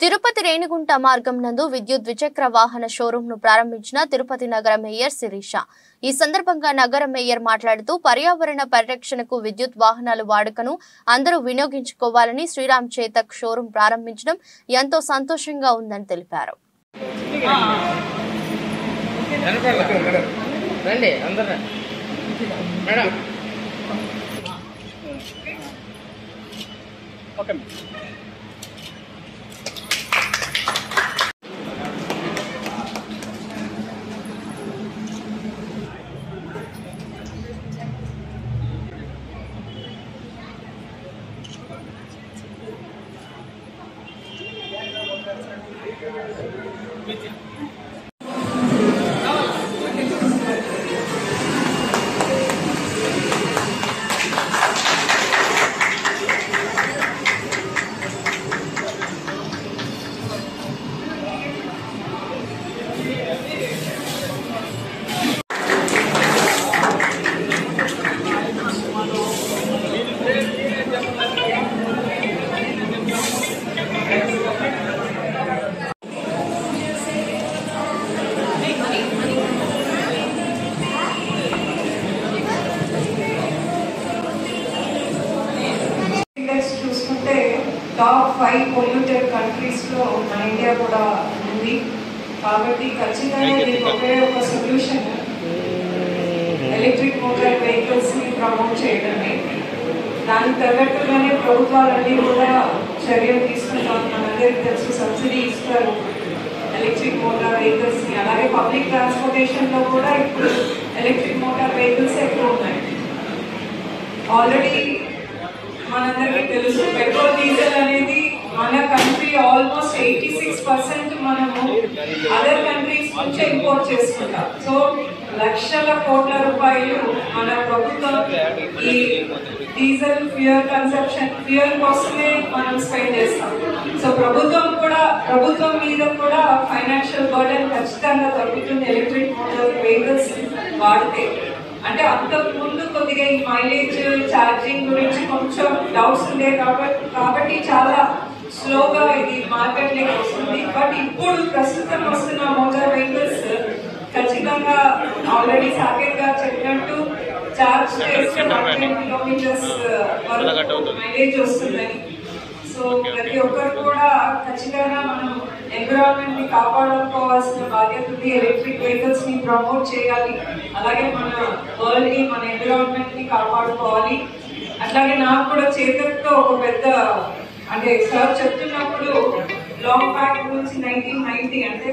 తిరుపతి రేణిగుంట మార్గం నందు విద్యుత్ ద్విచక్ర వాహన షోరూమ్ ను ప్రారంభించిన తిరుపతి నగర మేయర్ శిరీష. ఈ సందర్భంగా నగర మేయర్ మాట్లాడుతూ పర్యావరణ పరిరక్షణకు విద్యుత్ వాహనాల వాడుకను అందరూ వినియోగించుకోవాలని శ్రీరామ్ చేతక్ షోరూమ్ ప్రారంభించడం ఎంతో సంతోషంగా ఉందని తెలిపారు. టాప్ 5 పొల్యూటెడ్ కంట్రీస్ లో మన ఇండియా కూడా ఉంది కాబట్టి ఖచ్చితంగా దీనికి ఒకే ఒక సొల్యూషన్ ఎలక్ట్రిక్ మోటార్ వెహికల్స్ ని ప్రమోట్ చేయడమే. దానికి తగ్గట్టుగానే ప్రభుత్వాలన్నీ కూడా చర్యలు తీసుకుంటారు. మనందరికీ తెలుసు, సబ్సిడీ ఇస్తారు ఎలక్ట్రిక్ మోటార్ వెహికల్స్ ని. అలాగే పబ్లిక్ ట్రాన్స్పోర్టేషన్ లో కూడా ఇప్పుడు ఎలక్ట్రిక్ మోటార్ వెహికల్స్ ఎక్కువ ఉన్నాయి. ఆల్రెడీ మనందరికీ తెలుసు, పెట్రోల్ డీజిల్ అనేది మన కంట్రీ ఆల్మోస్ట్ 86% మనము అదర్ కంట్రీస్ నుంచి ఇంపోర్ట్ చేసుకుంటాం. సో లక్షల కోట్ల రూపాయలు మన ప్రభుత్వం ఈ డీజిల్ ఫ్యూయల్ కోసమే మనం స్పెండ్ చేస్తాం. సో ప్రభుత్వం మీద కూడా ఫైనాన్షియల్ బర్డెన్ ఖచ్చితంగా తగ్గుతుంది ఎలక్ట్రిక్ మోటార్ వెహికల్స్ వాడితే. అంటే అంతకు ముందు కొద్దిగా ఈ మైలేజ్ ఛార్జింగ్ గురించి కొంచెం డౌట్స్ ఉండే కాబట్టి చాలా స్లోగా ఇది మార్కెట్ లోకి వస్తుంది. బట్ ఇప్పుడు ప్రస్తుతం వస్తున్న మోటార్ వెహికల్స్ ఖచ్చితంగా ఆల్రెడీ సాకేత్ గారు చెప్పినట్టు ఛార్జ్ చేస్తే 10 కిలోమీటర్స్ మైలేజ్ వస్తుందని. సో ప్రతి ఒక్కరు కూడా ఖచ్చితంగా మనం ఎన్విరాన్మెంట్ ని కాపాడుకోవాల్సిన బాధ్యత ఉంది. ఎలక్ట్రిక్ వెహికల్స్ ని ప్రమోట్ చేయాలి, అలాగే మన వరల్డ్ ని మన ఎన్విరాన్మెంట్ ని కాపాడుకోవాలి. అట్లాగే నాకు కూడా చేతక్తో ఒక పెద్ద, అంటే సార్ చెప్తున్నప్పుడు లాంగ్ బ్యాక్ నుంచి 1990 అంటే